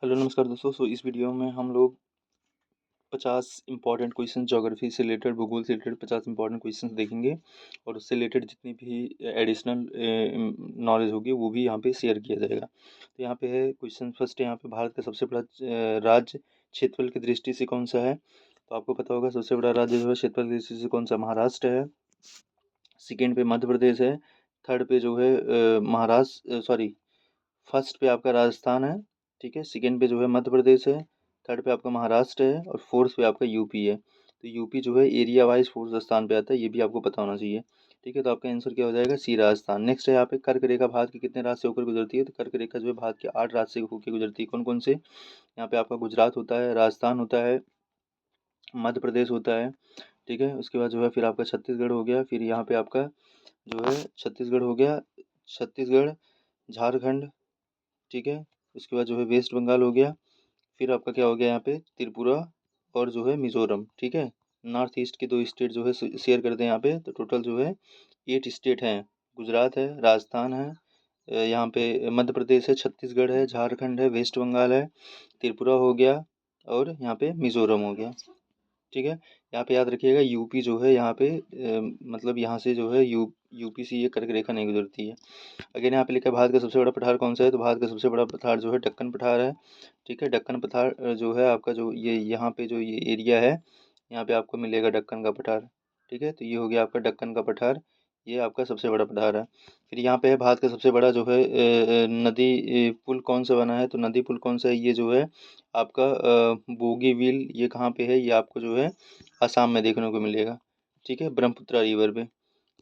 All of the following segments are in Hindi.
हेलो नमस्कार दोस्तों। इस वीडियो में हम लोग 50 इंपॉर्टेंट क्वेश्चन ज्योग्राफी से रिलेटेड, भूगोल से रिलेटेड 50 इंपॉर्टेंट क्वेश्चन देखेंगे और उससे रिलेटेड जितनी भी एडिशनल नॉलेज होगी वो भी यहाँ पे शेयर किया जाएगा। तो यहाँ पे है क्वेश्चन फर्स्ट है, यहाँ पे भारत का सबसे बड़ा राज्य क्षेत्रफल की दृष्टि से कौन सा है। तो आपको पता होगा सबसे बड़ा राज्य जो है क्षेत्रफल की दृष्टि से कौन सा, महाराष्ट्र है। सेकेंड पे मध्य प्रदेश है। थर्ड पे जो है महाराष्ट्र, सॉरी, फर्स्ट पे आपका राजस्थान है, ठीक है। सेकंड पे जो है मध्य प्रदेश है। थर्ड पे आपका महाराष्ट्र है और फोर्थ पे आपका यूपी है। तो यूपी जो है एरिया वाइज फोर्थ स्थान पे आता है, ये भी आपको पता होना चाहिए, ठीक है। तो आपका आंसर क्या हो जाएगा, सी राजस्थान। नेक्स्ट है यहाँ पे कर्क रेखा भारत के कितने राज्य से होकर गुजरती है। तो कर्क रेखा जो है भारत के 8 राज्य से होकर गुजरती है। कौन कौन से, यहाँ पे आपका गुजरात होता है, राजस्थान होता है, मध्य प्रदेश होता है, ठीक है। उसके बाद जो है फिर आपका छत्तीसगढ़ हो गया, फिर यहाँ पे आपका जो है छत्तीसगढ़ हो गया, छत्तीसगढ़, झारखंड, ठीक है। उसके बाद जो है वेस्ट बंगाल हो गया, फिर आपका क्या हो गया यहाँ पे त्रिपुरा और जो है मिजोरम, ठीक है। नॉर्थ ईस्ट के दो स्टेट जो है शेयर करते हैं यहाँ पे। तो टोटल जो है 8 स्टेट हैं। गुजरात है, राजस्थान है, यहाँ पे मध्य प्रदेश है, छत्तीसगढ़ है, झारखंड है, वेस्ट बंगाल है, त्रिपुरा हो गया और यहाँ पे मिजोरम हो गया, ठीक है। यहाँ पे याद रखिएगा यूपी जो है यहाँ पे मतलब यहाँ से जो है यूपी से ये कर्क रेखा नहीं गुजरती है। अगेन यहाँ पे लिखा है भारत का सबसे बड़ा पठार कौन सा है। तो भारत का सबसे बड़ा पठार जो है दक्कन पठार है, ठीक है। दक्कन पठार जो है आपका जो ये यहाँ पे जो ये एरिया है, यहाँ पे आपको मिलेगा दक्कन का पठार, ठीक है। तो ये हो गया आपका दक्कन का पठार, ये आपका सबसे बड़ा पठार है। फिर यहाँ पे है भारत का सबसे बड़ा जो है नदी पुल कौन सा बना है। तो नदी पुल कौन सा है, ये जो है आपका बोगीबील, ये कहाँ पे है, ये आपको जो है आसाम में देखने को मिलेगा, ठीक है, ब्रह्मपुत्रा रिवर पे।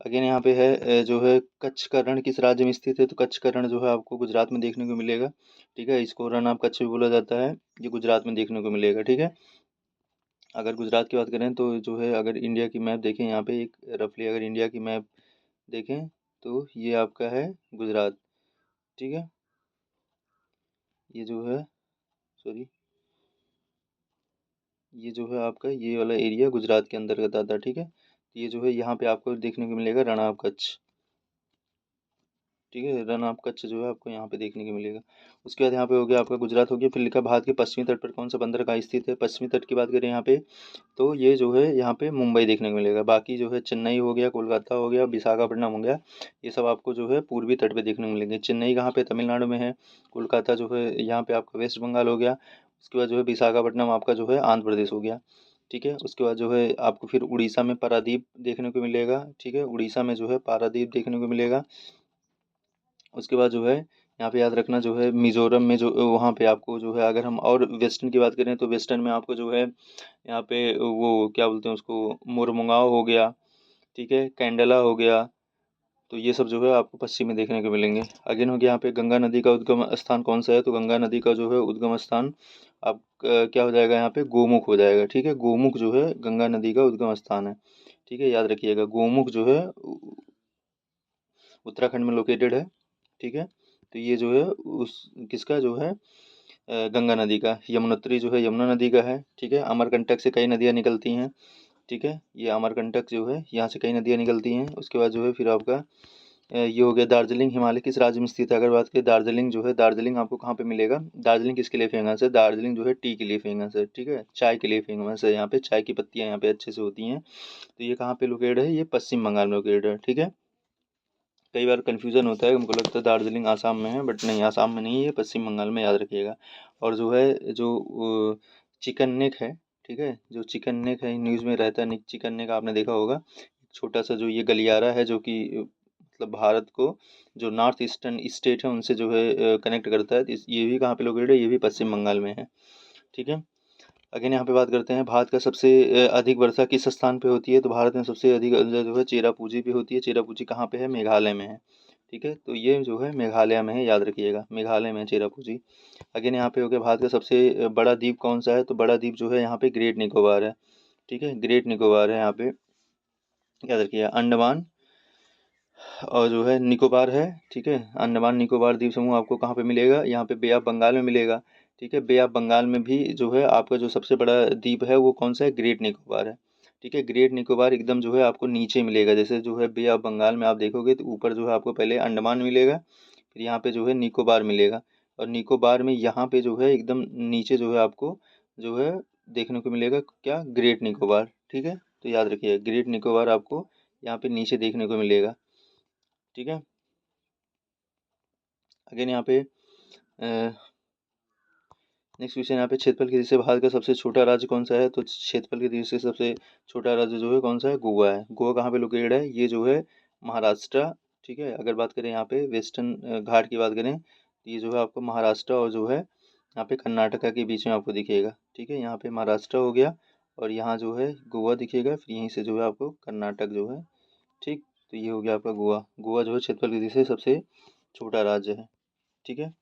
अगेन यहाँ पे है जो है कच्छ का रण किस राज्य में स्थित है। तो कच्छ का रण जो है आपको गुजरात में देखने को मिलेगा, ठीक है। इसको रण ऑफ कच्छ भी बोला जाता है, ये गुजरात में देखने को मिलेगा, ठीक है। अगर गुजरात की बात करें तो जो है अगर इंडिया की मैप देखें, यहाँ पे एक रफली अगर इंडिया की मैप देखें तो ये आपका है गुजरात, ठीक है। ये जो है, सॉरी, ये जो है आपका ये वाला एरिया गुजरात के अंतर्गत आता है, ठीक है। ये जो है यहाँ पे आपको देखने को मिलेगा रण ऑफ कच्छ, ठीक है। रन ऑफ कच्छ जो है आपको यहाँ पे देखने को मिलेगा। उसके बाद यहाँ पे हो गया आपका गुजरात हो गया। फिर लिखा भारत के पश्चिमी तट पर कौन सा बंदरगाह स्थित है। पश्चिमी तट की बात करें यहाँ पे तो ये जो है यहाँ पे मुंबई देखने को मिलेगा। बाकी जो है चेन्नई हो गया, कोलकाता हो गया, विशाखापट्टनम हो गया, ये सब आपको जो है पूर्वी तट पे देखने को मिलेंगे। चेन्नई कहाँ पे, तमिलनाडु में है। कोलकाता जो है यहाँ पे आपका वेस्ट बंगाल हो गया। उसके बाद जो है विशाखापट्टनम आपका जो है आंध्र प्रदेश हो गया, ठीक है। उसके बाद जो है आपको फिर उड़ीसा में पारादीप देखने को मिलेगा, ठीक है। उड़ीसा में जो है पारादीप देखने को मिलेगा। उसके बाद जो है यहाँ पे याद रखना जो है मिज़ोरम में जो वहाँ पे आपको जो है, अगर हम और वेस्टर्न की बात करें तो वेस्टर्न में आपको जो है यहाँ पे वो क्या बोलते हैं उसको, मुरमुगाओ हो गया, ठीक है, कैंडला हो गया। तो ये सब जो है आपको पश्चिम में देखने को मिलेंगे। अगेन हो गया यहाँ पे गंगा नदी का उद्गम स्थान कौन सा है। तो गंगा नदी का जो है उद्गम स्थान आप क्या हो जाएगा, यहाँ पे गोमुख हो जाएगा, ठीक है। गोमुख जो है गंगा नदी का उद्गम स्थान है, ठीक है, याद रखिएगा। गोमुख जो है उत्तराखंड में लोकेटेड है, ठीक है। तो ये जो है उस किसका जो है गंगा नदी का। यमुनोत्री जो है यमुना नदी का है, ठीक है। अमरकंटक से कई नदियाँ निकलती हैं, ठीक है। ये अमरकंटक जो है यहाँ से कई नदियाँ निकलती हैं। उसके बाद जो है फिर आपका ये हो गया दार्जिलिंग। हिमालय किस राज्य में स्थित है। अगर बात करें दार्जिलिंग जो है, दार्जिलिंग आपको कहाँ पे मिलेगा। दार्जिलिंग किसके लिए फेमस है। दार्जिलिंग जो है टी के लिए फेमस है, ठीक है, चाय के लिए फेमस है। यहाँ पे चाय की पत्तियाँ यहाँ पे अच्छे से होती हैं। तो ये कहाँ पे लोकेटेड है, ये पश्चिम बंगाल में लोकेटेड है, ठीक है। कई बार कन्फ्यूज़न होता है, हमको लगता है दार्जिलिंग आसाम में है, बट नहीं, आसाम में नहीं है, पश्चिम बंगाल में, याद रखिएगा। और जो है जो चिकन नेक है, ठीक है, जो चिकन नेक है न्यूज़ में रहता है, चिकन नेक आपने देखा होगा। छोटा सा जो ये गलियारा है जो कि मतलब भारत को जो नॉर्थ ईस्टर्न स्टेट है उनसे जो है कनेक्ट करता है। तो ये भी कहाँ पे लोकेटेड है, ये भी पश्चिम बंगाल में है, ठीक है। अगेन यहाँ पे बात करते हैं भारत का सबसे अधिक वर्षा किस स्थान पे होती है। तो भारत में सबसे अधिक जो है चेरापूंजी पे होती है। चेरापूंजी कहाँ पे है, मेघालय में है, ठीक है। तो ये जो है मेघालय में है, याद रखिएगा, मेघालय में है चेरापूंजी। अगेन यहाँ पे हो गया भारत का सबसे बड़ा द्वीप कौन सा है। तो बड़ा द्वीप जो है यहाँ पे ग्रेट निकोबार है, ठीक है, ग्रेट निकोबार है यहाँ पे, याद रखिएगा। अंडमान और जो है निकोबार है, ठीक है। अंडमान निकोबार द्वीप समूह आपको कहाँ पे मिलेगा, यहाँ पे बे ऑफ बंगाल में मिलेगा, ठीक है। बे ऑफ बंगाल में भी जो है आपका जो सबसे बड़ा द्वीप है वो कौन सा है, ग्रेट निकोबार है, ठीक है। ग्रेट निकोबार एकदम जो है आपको नीचे मिलेगा। जैसे जो है बे ऑफ बंगाल में आप देखोगे तो ऊपर जो है आपको पहले अंडमान मिलेगा, फिर यहाँ पे जो है निकोबार मिलेगा, और निकोबार में यहाँ पे जो है एकदम नीचे जो है आपको जो है देखने को मिलेगा क्या, ग्रेट निकोबार। ठीक है, तो याद रखिए ग्रेट निकोबार आपको यहाँ पे नीचे देखने को मिलेगा। ठीक है, अगेन यहाँ पे नेक्स्ट क्वेश्चन यहाँ पे क्षेत्रफल की दृष्टि से भारत का सबसे छोटा राज्य कौन सा है? तो क्षेत्रफल की दृष्टि से सबसे छोटा राज्य जो है कौन सा है? गोवा है। गोवा कहाँ पे लोकेटेड है? ये जो है महाराष्ट्र। ठीक है, अगर बात करें यहाँ पे वेस्टर्न घाट की बात करें तो ये जो है आपको महाराष्ट्र और जो है यहाँ पे कर्नाटका के बीच में आपको दिखेगा। ठीक है, यहाँ पे महाराष्ट्र हो गया और यहाँ जो है गोवा दिखेगा, फिर यहीं से जो है आपको कर्नाटक जो है। ठीक, तो ये हो गया आपका गोवा। गोवा जो है क्षेत्रफल की दृष्टि से सबसे छोटा राज्य है। ठीक है,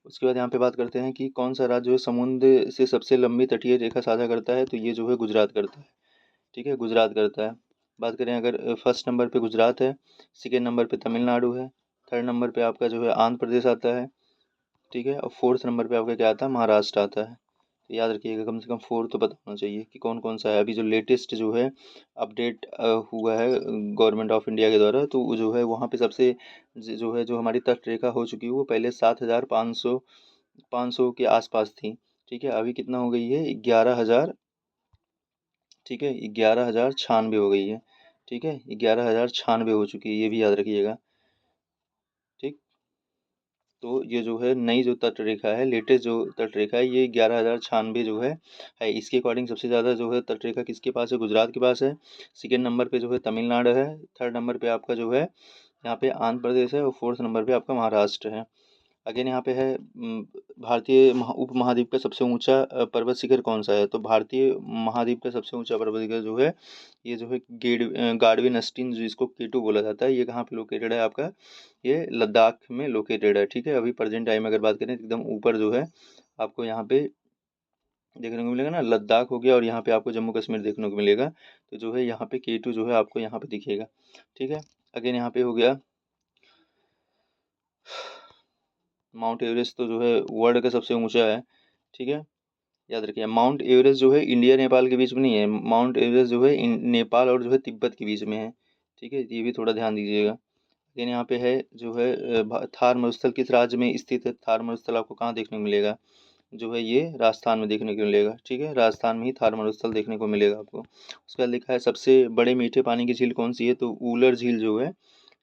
उसके बाद यहाँ पे बात करते हैं कि कौन सा राज्य जो है समुद्र से सबसे लंबी तटीय रेखा साझा करता है? तो ये जो है गुजरात करता है। ठीक है, गुजरात करता है। बात करें अगर फर्स्ट नंबर पे गुजरात है, सेकेंड नंबर पे तमिलनाडु है, थर्ड नंबर पे आपका जो है आंध्र प्रदेश आता है। ठीक है, और फोर्थ नंबर पे आपका क्या आता है? महाराष्ट्र आता है। तो याद रखिएगा कम से कम फोर तो पता होना चाहिए कि कौन कौन सा है। अभी जो लेटेस्ट जो है अपडेट हुआ है गवर्नमेंट ऑफ इंडिया के द्वारा, तो वो जो है वहाँ पे सबसे जो है जो हमारी तट रेखा हो चुकी है वो पहले 7,500 के आसपास थी। ठीक है, अभी कितना हो गई है? 11,000। ठीक है, 11,096 हो गई है। ठीक है, 11,096 हो चुकी है, ये भी याद रखिएगा। ठीक, तो ये जो है नई जो तट रेखा है, लेटेस्ट जो तट रेखा है, ये 11,096 जो है इसके अकॉर्डिंग सबसे ज़्यादा जो है तट रेखा किसके पास है? गुजरात के पास है। सेकेंड नंबर पे जो है तमिलनाडु है, थर्ड नंबर पे आपका जो है यहाँ पे आंध्र प्रदेश है और फोर्थ नंबर पे आपका महाराष्ट्र है। अगेन यहाँ पे है भारतीय उपमहाद्वीप का सबसे ऊंचा पर्वत शिखर कौन सा है? तो भारतीय महाद्वीप का सबसे ऊंचा पर्वत शिखर जो है ये जो है गार्डविन अस्टीन जिसको केटू बोला जाता है, ये कहाँ पे लोकेटेड है आपका? ये लद्दाख में लोकेटेड है। ठीक है, अभी प्रेजेंट टाइम में अगर बात करें तो एकदम ऊपर जो है आपको यहाँ पे देखने को मिलेगा ना, लद्दाख हो गया और यहाँ पे आपको जम्मू कश्मीर देखने को मिलेगा। तो जो है यहाँ पे केटू जो है आपको यहाँ पे दिखेगा। ठीक है, अगेन यहाँ पे हो गया माउंट एवरेस्ट, तो जो है वर्ल्ड का सबसे ऊंचा है। ठीक है, याद रखिए माउंट एवरेस्ट जो है इंडिया नेपाल के बीच में नहीं है, माउंट एवरेस्ट जो है नेपाल और जो है तिब्बत के बीच में है। ठीक है, ये भी थोड़ा ध्यान दीजिएगा। लेकिन यहाँ पे है जो है थार मरुस्थल किस राज्य में स्थित है? थार मरुस्थल आपको कहाँ देखने को मिलेगा? जो है ये राजस्थान में देखने को मिलेगा। ठीक है, राजस्थान में ही थार मरुस्थल देखने को मिलेगा आपको। उसके बाद लिखा है सबसे बड़े मीठे पानी की झील कौन सी है? तो ऊलर झील जो है।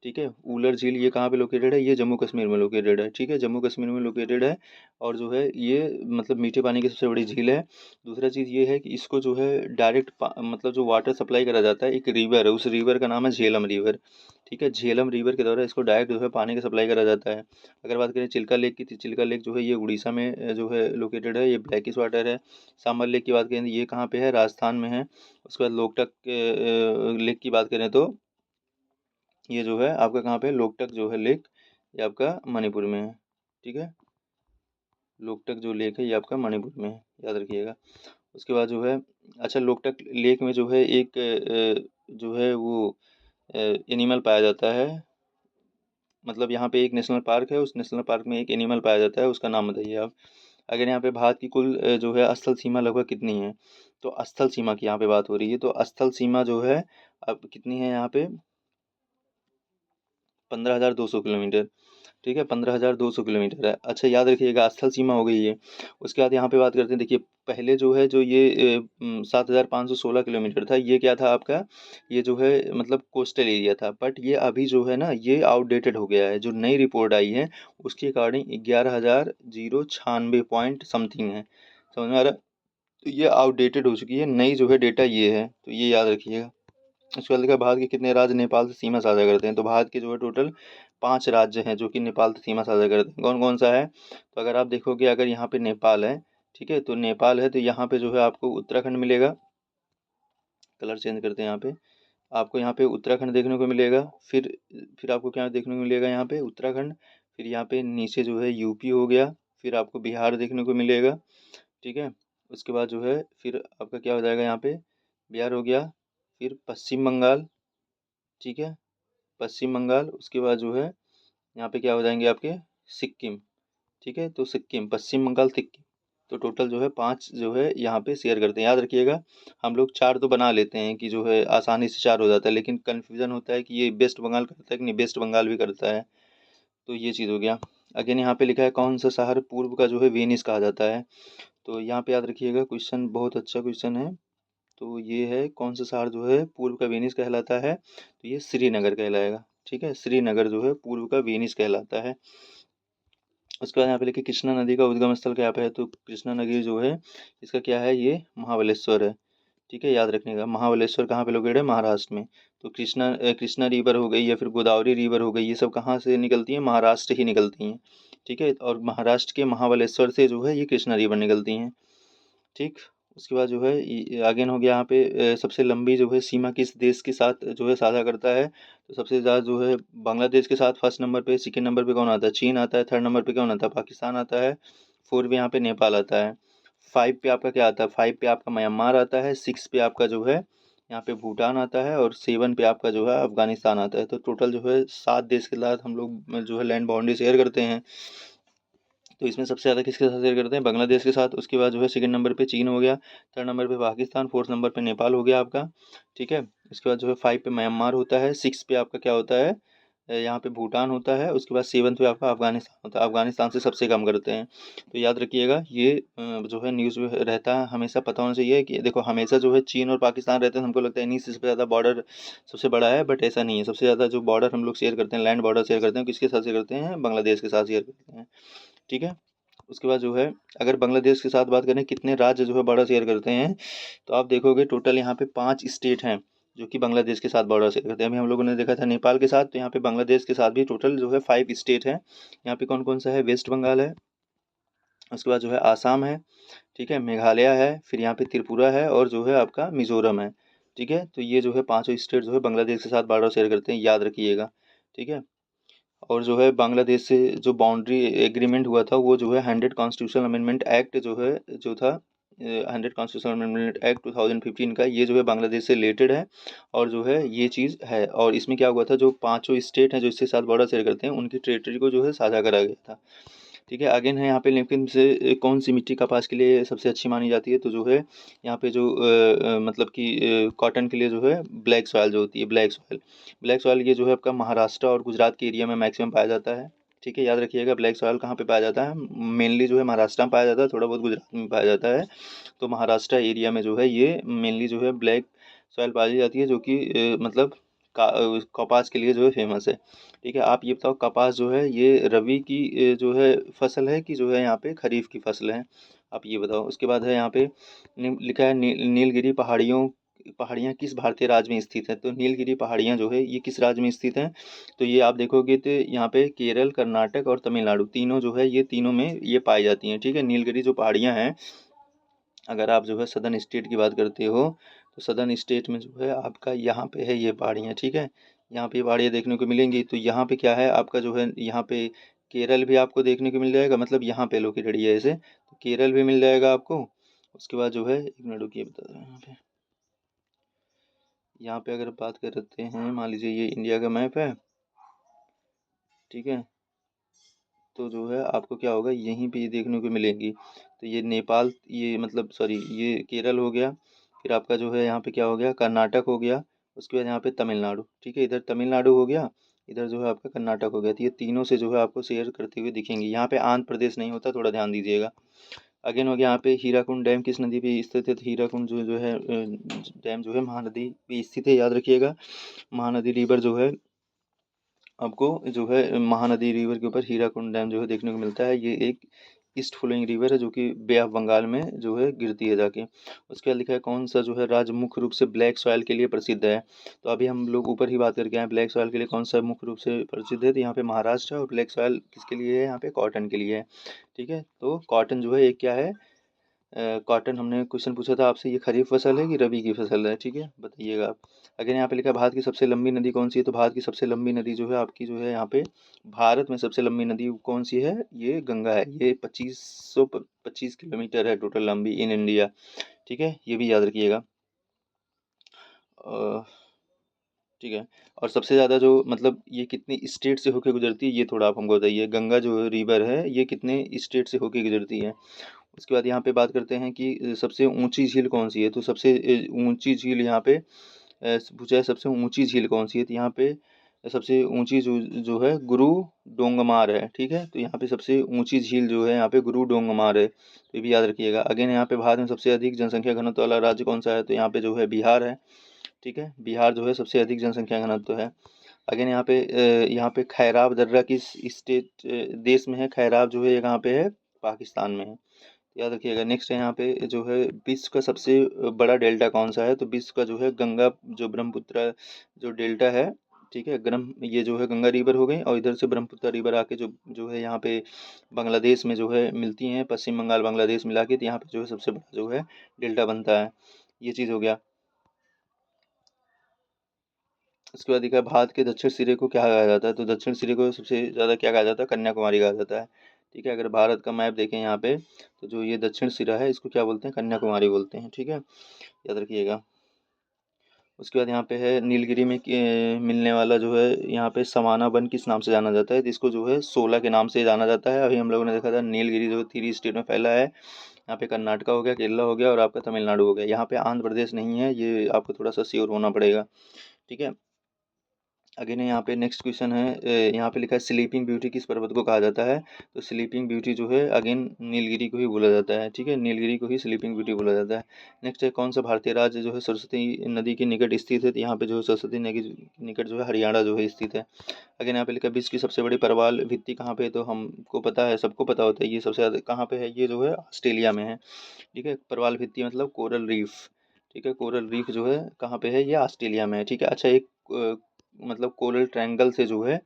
ठीक है, ऊलर झील ये कहाँ पे लोकेटेड है? ये जम्मू कश्मीर में लोकेटेड है। ठीक है, जम्मू कश्मीर में लोकेटेड है और जो है ये मतलब मीठे पानी की सबसे बड़ी झील है। दूसरा चीज़ ये है कि इसको जो है डायरेक्ट मतलब जो वाटर सप्लाई करा जाता है, एक रिवर है, उस रिवर का नाम है झेलम रिवर। ठीक है, झेलम रिवर के द्वारा इसको डायरेक्ट जो है पानी का सप्लाई करा जाता है। अगर बात करें चिल्का लेक की, तो चिल्का लेक जो है ये उड़ीसा में जो है लोकेटेड है, ये ब्लैकिश वाटर है। सांबर लेक की बात करें तो ये कहाँ पे है? राजस्थान में है। उसके बाद लोकटक लेक की बात करें तो ये जो है आपका कहाँ पे? लोकटक जो है लेक, ये आपका मणिपुर में है। ठीक है, लोकटक जो लेक है ये आपका मणिपुर में है, याद रखिएगा। उसके बाद जो है अच्छा लोकटक लेक में जो है एक जो है वो एनिमल पाया जाता है, मतलब यहाँ पे एक नेशनल पार्क है, उस नेशनल पार्क में एक एनिमल पाया जाता है, उसका नाम बताइए आप। अगर यहाँ पे भारत की कुल जो है स्थल सीमा लगभग कितनी है? तो स्थल सीमा की यहाँ पे बात हो रही है, तो स्थल सीमा जो है अब कितनी है यहाँ पे? 15,200 किलोमीटर। ठीक है, 15,200 किलोमीटर है। अच्छा याद रखिएगा स्थल सीमा हो गई है। उसके बाद यहाँ पे बात करते हैं, देखिए पहले जो है जो ये 7,516 किलोमीटर था, ये क्या था आपका? ये जो है मतलब कोस्टल एरिया था, बट ये अभी जो है ना ये आउटडेटेड हो गया है। जो नई रिपोर्ट आई है उसके अकॉर्डिंग 11,096 पॉइंट समथिंग है, समझ में आ रहा है? तो ये आउटडेटेड हो चुकी है, नई जो है डेटा ये है, तो ये याद रखिएगा। उसके बाद लिखा है भारत के कितने राज्य नेपाल से सीमा साझा करते हैं? तो भारत के जो है टोटल 5 राज्य हैं जो कि नेपाल से सीमा साझा करते हैं। कौन कौन सा है? तो अगर आप देखोगे अगर यहाँ पे नेपाल है, ठीक है, तो नेपाल है तो यहाँ पे जो है आपको उत्तराखंड मिलेगा। कलर चेंज करते हैं यहाँ पे, आपको यहाँ पे उत्तराखंड देखने को मिलेगा। फिर आपको क्या देखने को मिलेगा? यहाँ पे उत्तराखंड। फिर यहाँ पे नीचे जो है यूपी हो गया। फिर आपको बिहार देखने को मिलेगा। ठीक है, उसके बाद जो है फिर आपका क्या हो जाएगा? यहाँ पे बिहार हो गया, फिर पश्चिम बंगाल। ठीक है, पश्चिम बंगाल। उसके बाद जो है यहाँ पे क्या हो जाएंगे आपके? सिक्किम। ठीक है, तो सिक्किम, पश्चिम बंगाल, सिक्किम। तो टोटल जो है 5 जो है यहाँ पे शेयर करते हैं। याद रखिएगा हम लोग 4 तो बना लेते हैं कि जो है आसानी से 4 हो जाता है, लेकिन कन्फ्यूजन होता है कि ये वेस्ट बंगाल करता है कि नहीं वेस्ट बंगाल भी करता है। तो ये चीज़ हो गया। अगेन यहाँ पे लिखा है कौन सा शहर पूर्व का जो है वेनिस कहा जाता है। तो यहाँ पे याद रखिएगा, क्वेश्चन बहुत अच्छा क्वेश्चन है। तो ये है कौन सा शहर जो है पूर्व का वेनिस कहलाता है, तो ये श्रीनगर कहलाएगा। ठीक है, श्रीनगर जो है पूर्व का वेनिस कहलाता है। उसके बाद यहाँ पे लिखे कृष्णा नदी का उद्गम स्थल क्या पे है, तो कृष्णा नदी जो है इसका क्या है, ये महाबलेश्वर है। ठीक है, याद रखने का, महाबलेश्वर कहाँ पे लोकेटेड है, महाराष्ट्र में। तो कृष्णा रिवर हो गई या फिर गोदावरी रिवर हो गई, ये सब कहाँ से निकलती हैं, महाराष्ट्र ही निकलती हैं। ठीक है, और महाराष्ट्र के महाबलेश्वर से जो है ये कृष्णा रिवर निकलती हैं। ठीक, उसके बाद जो है आगे हो गया यहाँ पे सबसे लंबी जो है सीमा किस देश के साथ जो है साझा करता है, तो सबसे ज़्यादा जो है बांग्लादेश के साथ फर्स्ट नंबर पे, सेकंड नंबर पे कौन आता है, चीन आता है, थर्ड नंबर पे कौन आता है, पाकिस्तान आता है, फोर पे यहाँ पे नेपाल आता है, फाइव पे आपका क्या आता है, फाइव पे आपका म्यांमार आता है, सिक्स पे आपका जो है यहाँ पे भूटान आता है, और सेवन पे आपका जो है अफगानिस्तान आता है। तो टोटल जो है 7 देश के साथ हम लोग जो है लैंड बाउंड्री शेयर करते हैं। तो इसमें सबसे ज़्यादा किसके साथ शेयर करते हैं, बांग्लादेश के साथ। उसके बाद जो है सेकंड नंबर पे चीन हो गया, थर्ड नंबर पे पाकिस्तान, फोर्थ नंबर पे नेपाल हो गया आपका। ठीक है, उसके बाद जो है फाइव पे म्यांमार होता है, सिक्स पे आपका क्या होता है, यहाँ पे भूटान होता है, उसके बाद सेवन्थ पे आपका अफगानिस्तान होता है। अफगानिस्तान से सबसे कम करते हैं। तो याद रखिएगा ये जो है न्यूज़ में रहता है, हमेशा पता होना चाहिए कि देखो हमेशा जो है चीन और पाकिस्तान रहते हैं, हमको लगता है इन्हीं से सबसे ज़्यादा बॉर्डर सबसे बड़ा है, बट ऐसा नहीं है। सबसे ज़्यादा जो बॉर्डर हम लोग शेयर करते हैं, लैंड बॉर्डर शेयर करते हैं, किसके साथ शेयर करते हैं, बांग्लादेश के साथ शेयर करते हैं। ठीक है, उसके बाद जो है अगर बांग्लादेश के साथ बात करें कितने राज्य जो है बॉर्डर शेयर करते हैं, तो आप देखोगे टोटल यहाँ पे 5 स्टेट हैं जो कि बांग्लादेश के साथ बॉर्डर शेयर करते हैं। अभी हम लोगों ने देखा था नेपाल के साथ, तो यहाँ पे बांग्लादेश के साथ भी टोटल जो है 5 स्टेट हैं। यहाँ पे कौन कौन सा है, वेस्ट बंगाल है, उसके बाद जो है आसाम है, ठीक है, मेघालय है, फिर यहाँ पे त्रिपुरा है, और जो है आपका मिजोरम है। ठीक है, तो ये जो है पाँचों स्टेट जो है बांग्लादेश के साथ बॉर्डर शेयर करते हैं, याद रखिएगा। ठीक है, और जो है बांग्लादेश से जो बाउंड्री एग्रीमेंट हुआ था वो जो है 100 कॉन्स्टिट्यूशनल अमेंडमेंट एक्ट जो है जो था 100 कॉन्स्टिट्यूशनल अमेंडमेंट एक्ट 2015 का, ये जो है बांग्लादेश से रिलेटेड है। और जो है ये चीज़ है, और इसमें क्या हुआ था, जो पांचों स्टेट हैं जो इसके साथ बॉर्डर शेयर करते हैं उनकी टेरिटरी को जो है साझा करा गया था। ठीक है, अगेन है यहाँ पे लेकिन से कौन सी मिट्टी कपास के लिए सबसे अच्छी मानी जाती है, तो जो है यहाँ पे जो मतलब कि कॉटन के लिए जो है ब्लैक सॉयल जो होती है, ब्लैक सॉयल ये जो है आपका महाराष्ट्र और गुजरात के एरिया में मैक्सिमम पाया जाता है। ठीक है, याद रखिएगा ब्लैक सॉयल कहाँ पे पाया जाता है, मेनली जो है महाराष्ट्र में पाया जाता है, थोड़ा बहुत गुजरात में पाया जाता है। तो महाराष्ट्र एरिया में जो है ये मेनली जो है ब्लैक सॉयल पाई जाती है, जो कि मतलब कपास के लिए जो है फेमस है। ठीक है, आप ये बताओ कपास जो है ये रबी की जो है फसल है कि जो है यहाँ पे खरीफ की फसल है, आप ये बताओ। उसके बाद है यहाँ पे लिखा है नीलगिरी पहाड़ियाँ किस भारतीय राज्य में स्थित है, तो नीलगिरी पहाड़ियाँ जो है ये किस राज्य में स्थित हैं, तो ये आप देखोगे तो यहाँ पे केरल, कर्नाटक और तमिलनाडु तीनों जो है ये तीनों में ये पाई जाती हैं। ठीक है, नीलगिरी जो पहाड़ियाँ हैं, अगर आप जो है सदर्न स्टेट की बात करते हो, तो सदर्न स्टेट में जो है आपका यहाँ पे है ये पहाड़ियाँ। ठीक है, यहाँ पे ये पहाड़ियाँ देखने को मिलेंगी। तो यहाँ पे क्या है आपका जो है यहाँ पे केरल भी आपको देखने को मिल जाएगा, मतलब यहाँ पे लोकेटेड है ऐसे, तो केरल भी मिल जाएगा आपको। उसके बाद जो है एक मिनट रुकिए बता रहा हूँ यहाँ पे अगर बात करते हैं, मान लीजिए ये इंडिया का मैप है। ठीक है, तो जो है आपको क्या होगा यहीं पे ये देखने को मिलेंगी। तो ये नेपाल, ये मतलब सॉरी ये केरल हो गया, फिर आपका जो है यहाँ पे क्या हो गया, कर्नाटक हो गया, उसके बाद यहाँ पे तमिलनाडु। ठीक है, इधर तमिलनाडु हो गया, इधर जो है आपका कर्नाटक हो गया। तो ये तीनों से जो है आपको शेयर करते हुए दिखेंगे। यहाँ पे आंध्र प्रदेश नहीं होता, थोड़ा ध्यान दीजिएगा। अगेन हो गया यहाँ पे हीराकुंड डैम किस नदी पे स्थित है, तो हीराकुंड जो है डैम जो है महानदी पे स्थित है, याद रखिएगा। महानदी रिवर जो है आपको जो है महानदी रिवर के ऊपर हीराकुंड डैम जो है देखने को मिलता है। ये एक ईस्ट फ्लोइंग रिवर है जो कि बे ऑफ बंगाल में जो है गिरती है जाके। उसके बाद लिखा है कौन सा जो है राज्य मुख्य रूप से ब्लैक सॉयल के लिए प्रसिद्ध है, तो अभी हम लोग ऊपर ही बात करके आए ब्लैक सॉयल के लिए कौन सा मुख्य रूप से प्रसिद्ध है, तो यहाँ पे महाराष्ट्र है। और ब्लैक सॉयल किसके लिए है, यहाँ पे कॉटन के लिए है। ठीक है, तो कॉटन जो है एक क्या है, कॉटन हमने क्वेश्चन पूछा था आपसे, ये खरीफ फसल है कि रबी की फसल है, ठीक है बताइएगा आप। अगर यहाँ पे लिखा है भारत की सबसे लंबी नदी कौन सी है, तो भारत की सबसे लंबी नदी जो है आपकी जो है यहाँ पे भारत में सबसे लंबी नदी कौन सी है, ये गंगा है। ये 2525 किलोमीटर है टोटल लंबी इन इंडिया। ठीक है, ये भी याद रखिएगा। अ, ठीक है, और सबसे ज़्यादा जो मतलब ये कितनी स्टेट से होके गुजरती है, ये थोड़ा आप हमको बताइए। गंगा जो रिवर है ये कितने स्टेट से होके गुजरती है। उसके बाद यहाँ पे बात करते हैं कि सबसे ऊंची झील कौन सी है, तो सबसे ऊंची झील यहाँ पे पूछा है सबसे ऊंची झील कौन सी है, तो यहाँ पे सबसे ऊंची जो है गुरु डोंगमार है। ठीक है, तो यहाँ पे सबसे ऊंची झील जो है यहाँ पे गुरु डोंगमार है, तो ये भी याद रखिएगा। अगेन यहाँ पे भारत में सबसे अधिक जनसंख्या घनत्व वाला राज्य कौन सा है, तो यहाँ पे जो है बिहार है। ठीक है, बिहार जो है सबसे अधिक जनसंख्या घनत्व है। अगेन यहाँ पे खैराब दर्रा किस स्टेट देश में है, खैराब जो है ये कहाँ पे है, पाकिस्तान में है, याद रखिएगा। नेक्स्ट है यहाँ पे जो है विश्व का सबसे बड़ा डेल्टा कौन सा है, तो विश्व का जो है गंगा जो ब्रह्मपुत्र जो डेल्टा है। ठीक है, ये जो है गंगा रिवर हो गई, और इधर से ब्रह्मपुत्र रिवर आके जो है यहाँ पे बांग्लादेश में जो है मिलती हैं, पश्चिम बंगाल बांग्लादेश मिला के, तो यहाँ पे जो है सबसे बड़ा जो है डेल्टा बनता है। ये चीज़ हो गया। उसके बाद देखा भारत के दक्षिण सिरे को क्या कहा जाता है, तो दक्षिण सिरे को सबसे ज़्यादा क्या कहा जाता है, कन्याकुमारी कहा जाता है। ठीक है, अगर भारत का मैप देखें यहाँ पे, तो जो ये दक्षिण सिरा है इसको क्या बोलते हैं, कन्याकुमारी बोलते हैं। ठीक है, याद रखिएगा। उसके बाद यहाँ पे है नीलगिरी में मिलने वाला जो है यहाँ पे सवाना वन किस नाम से जाना जाता है, तो इसको जो है शोला के नाम से जाना जाता है। अभी हम लोगों ने देखा था नीलगिरी जो 3 स्टेट में फैला है। यहाँ पे कर्नाटका हो गया, केरला हो गया, और आपका तमिलनाडु हो गया। यहाँ पे आंध्र प्रदेश नहीं है, ये आपको थोड़ा सा श्योर होना पड़ेगा। ठीक है, अगेन यहाँ पे नेक्स्ट क्वेश्चन है, यहाँ पे लिखा है स्लीपिंग ब्यूटी किस पर्वत को कहा जाता है, तो स्लीपिंग ब्यूटी जो है अगेन नीलगिरी को ही बोला जाता है। ठीक है, नीलगिरी को ही स्लीपिंग ब्यूटी बोला जाता है। नेक्स्ट है कौन सा भारतीय राज्य जो है सरस्वती नदी के निकट स्थित है, तो यहाँ पे जो है सरस्वती नदी के निकट जो है हरियाणा जो है स्थित है। अगेन यहाँ पे लिखा है विश्व की सबसे बड़ी प्रवाल भित्ति कहाँ पे है, तो हमको पता है, सबको पता होता है, ये सबसे ज़्यादा कहाँ पे है, ये जो है ऑस्ट्रेलिया में है। ठीक है, प्रवाल भित्ति मतलब कोरल रीफ। ठीक है, कोरल रीफ जो है कहाँ पे है, ये ऑस्ट्रेलिया में है। ठीक है, अच्छा एक मतलब कोरल ट्रायंगल से जो है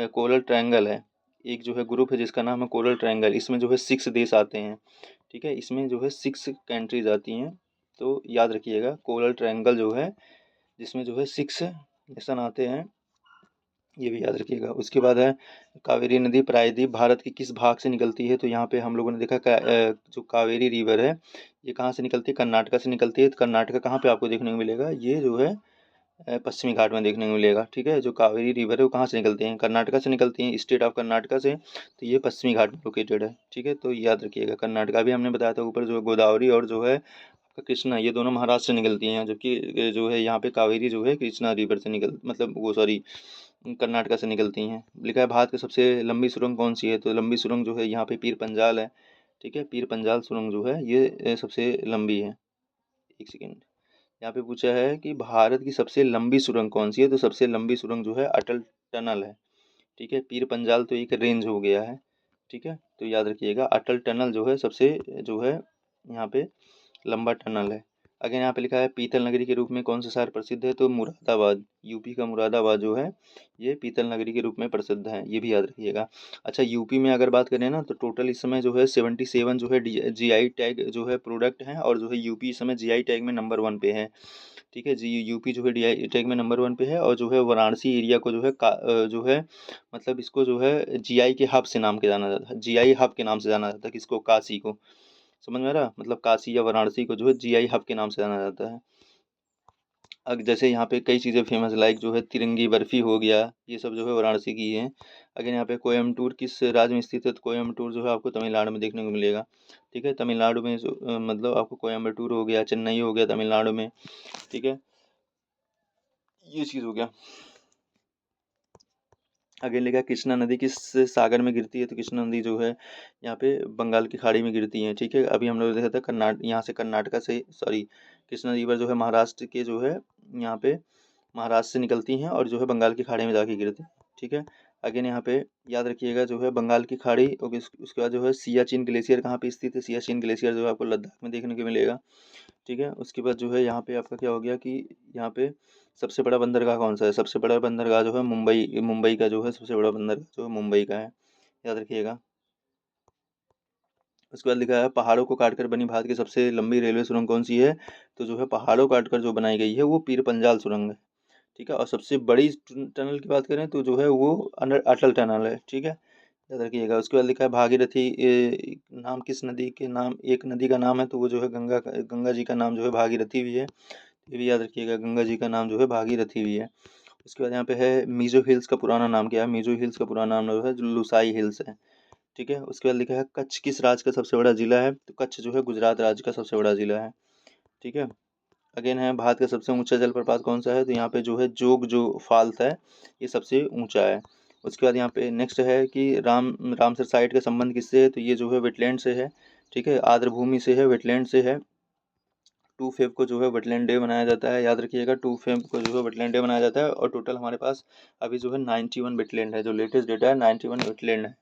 कोरल ट्रायंगल है, एक जो है ग्रुप है जिसका नाम है कोरल ट्रायंगल, इसमें जो है 6 देश आते हैं। ठीक है, इसमें जो है 6 कंट्रीज आती हैं, तो याद रखिएगा कोरल ट्रायंगल जो है जिसमें जो है 6 नेशन आते हैं, ये भी याद रखिएगा। उसके बाद है कावेरी नदी प्रायद्वीप भारत के किस भाग से निकलती है, तो यहाँ पे हम लोगों ने देखा जो कावेरी रिवर है ये कहाँ से निकलती है, कर्नाटका से निकलती है। तो कर्नाटका कहाँ पे आपको देखने को मिलेगा, ये जो है पश्चिमी घाट में देखने को मिलेगा। ठीक है, जो कावेरी रिवर है वो कहाँ से निकलती है, कर्नाटका से निकलती है, स्टेट ऑफ कर्नाटका से, तो ये पश्चिमी घाट में लोकेटेड है। ठीक है, तो याद रखिएगा। कर्नाटका भी हमने बताया था ऊपर, जो है गोदावरी और जो है आपका कृष्णा, ये दोनों महाराष्ट्र से निकलती हैं, जबकि जो है यहाँ पे कावेरी जो है कृष्णा रिवर से निकल मतलब वो सॉरी कर्नाटका से निकलती हैं। लिखा है भारत की सबसे लंबी सुरंग कौन सी है, तो लंबी सुरंग जो है यहाँ पे पीर पंजाल है। ठीक है, पीर पंजाल सुरंग जो है ये सबसे लंबी है। एक सेकेंड, यहाँ पे पूछा है कि भारत की सबसे लंबी सुरंग कौन सी है, तो सबसे लंबी सुरंग जो है अटल टनल है। ठीक है, पीर पंजाल तो एक रेंज हो गया है। ठीक है, तो याद रखिएगा अटल टनल जो है सबसे जो है यहाँ पे लंबा टनल है। अगेन यहाँ पे लिखा है पीतल नगरी के रूप में कौन सा शहर प्रसिद्ध है, तो मुरादाबाद, यूपी का मुरादाबाद जो है ये पीतल नगरी के रूप में प्रसिद्ध है, ये भी याद रखिएगा। अच्छा, यूपी में अगर बात करें ना, तो टोटल इस समय जो है 77 जो है जीआई टैग जो है प्रोडक्ट हैं, और जो है यूपी इस समय जीआई टैग में नंबर 1 पे है। ठीक है जी, यूपी जो है डीआई टैग में नंबर 1 पे है, और जो है वाराणसी एरिया को जो है जो है मतलब इसको जो है जीआई के हब से नाम के जाना जाता है, जीआई हब के नाम से जाना जाता है, किसको, काशी को। समझ में आ रहा, मतलब काशी या वाराणसी को जो है जीआई हब के नाम से जाना जाता है। अब जैसे यहाँ पे कई चीज़ें फेमस लाइक जो है तिरंगी बर्फी हो गया, ये सब जो है वाराणसी की है। अगर यहाँ पे कोयम्बटूर किस राज्य में स्थित है, तो कोयम्बटूर जो है आपको तमिलनाडु में देखने को मिलेगा। ठीक है, तमिलनाडु में जो मतलब आपको कोयम्बटूर हो गया, चेन्नई हो गया तमिलनाडु में। ठीक है, ये चीज़ हो गया। आगे लिखा कृष्णा नदी किस सागर में गिरती है, तो कृष्णा नदी जो है यहाँ पे बंगाल की खाड़ी में गिरती है। ठीक है, अभी हम लोग देखा था यहाँ से कर्नाटका से सॉरी कृष्णा रिवर जो है महाराष्ट्र के जो है यहाँ पे महाराष्ट्र से निकलती हैं, और जो है बंगाल की खाड़ी में जाके गिरती हैं। ठीक है, अगेन यहाँ पे याद रखिएगा जो है बंगाल की खाड़ी, और उसके बाद जो है सियाचिन ग्लेशियर कहाँ पे स्थित है, सियाचिन ग्लेशियर जो है आपको लद्दाख में देखने को मिलेगा। ठीक है, उसके बाद जो है यहाँ पे आपका क्या हो गया कि यहाँ पे सबसे बड़ा बंदरगाह कौन सा है, सबसे बड़ा बंदरगाह जो है मुंबई का जो है सबसे बड़ा बंदरगाह जो है मुंबई का है, याद रखिएगा। उसके बाद लिखा है पहाड़ों को काटकर बनी भारत की सबसे लंबी रेलवे सुरंग कौन सी है, तो जो है पहाड़ों काटकर जो बनाई गई है वो पीर पंजाल सुरंग है। ठीक है, और सबसे बड़ी टनल की बात करें तो जो है वो अटल टनल है। ठीक है, याद रखिएगा। उसके बाद लिखा है भागीरथी नाम किस नदी के नाम, एक नदी का नाम है, तो वो जो है गंगा जी का नाम जो है भागीरथी भी है, ये भी याद रखिएगा, गंगा जी का नाम जो है भागीरथी भी है। उसके बाद यहाँ पे है मीजो हिल्स का पुराना नाम क्या है, मीजो हिल्स का पुराना नाम जो है लुसाई हिल्स है। ठीक है, उसके बाद लिखा है कच्छ किस राज्य का सबसे बड़ा जिला है, तो कच्छ जो है गुजरात राज्य का सबसे बड़ा जिला है। ठीक है, अगेन है भारत का सबसे ऊंचा जलप्रपात कौन सा है, तो यहाँ पे जो है जोग जो फॉल्स है ये सबसे ऊंचा है। उसके बाद यहाँ पे नेक्स्ट है कि रामसर साइट का संबंध किससे है, तो ये जो है वेटलैंड से है। ठीक है, आर्द्र भूमि से है, वेटलैंड से है। 2 फेब को जो है वेटलैंड डे मनाया जाता है, याद रखिएगा 2 फेब को जो है वेटलैंड डे मनाया जाता है। और टोटल हमारे पास अभी जो है 91 वेटलैंड है, जो लेटेस्ट डेटा है 91 वेटलैंड है।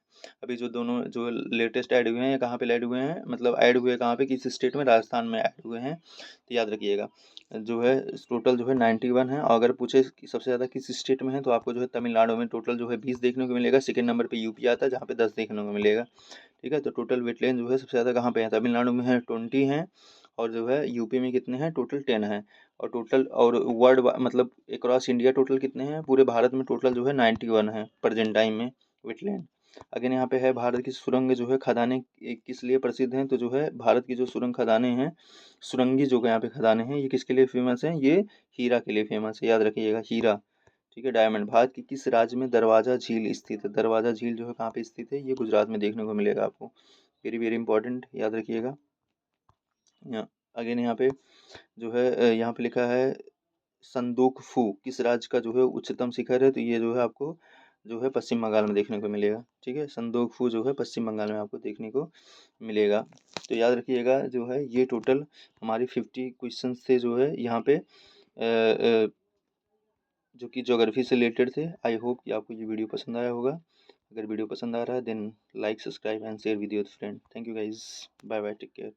अभी जो दोनों जो लेटेस्ट ऐड हुए हैं ये कहाँ पे ऐड हुए हैं, मतलब ऐड हुए कहाँ पे, किस स्टेट में, राजस्थान में ऐड हुए हैं। तो याद रखिएगा जो है टोटल जो है 91 है। और अगर पूछे कि सबसे ज़्यादा किस स्टेट में है, तो आपको जो है तमिलनाडु में टोटल जो है 20 देखने को मिलेगा। सेकेंड नंबर पे यूपी आता है जहाँ पे 10 देखने को मिलेगा। ठीक है, तो टोटल वेटलैंड जो है सबसे ज़्यादा कहाँ पे है, तमिलनाडु में है 20 है। और जो है यूपी में कितने हैं, टोटल 10 है। और टोटल और वर्ल्ड मतलब अक्रॉस इंडिया टोटल कितने हैं, पूरे भारत में टोटल जो है 91 है प्रेजेंट टाइम में वेटलैंड। अगेन यहाँ पे है भारत की सुरंग जो है खदानें किस लिए प्रसिद्ध हैं, तो जो है भारत की जो सुरंग खदानें हैं, सुरंगी जो यहाँ पे खदानें हैं, ये किसके लिए फेमस हैं, ये हीरा के लिए फेमस है। याद रखिएगा हीरा। ठीक है, डायमंड। भारत के किस राज्य में दरवाजा झील स्थित है, दरवाजा झील जो है कहाँ पे स्थित है, ये गुजरात में देखने को मिलेगा आपको। वेरी वेरी इंपॉर्टेंट, याद रखिएगा। अगेन यहाँ पे जो है यहाँ पे लिखा है संदूकफू किस राज्य का जो है उच्चतम शिखर है, तो ये जो है आपको जो है पश्चिम बंगाल में देखने को मिलेगा। ठीक है, संदूकफू जो है पश्चिम बंगाल में आपको देखने को मिलेगा। तो याद रखिएगा जो है ये टोटल हमारी 50 क्वेश्चन थे जो है यहाँ पे जो कि ज्योग्राफी से रिलेटेड थे। आई होप कि आपको ये वीडियो पसंद आया होगा। अगर वीडियो पसंद आ रहा है then like subscribe and share with your friend. Thank you guys, bye bye, take care.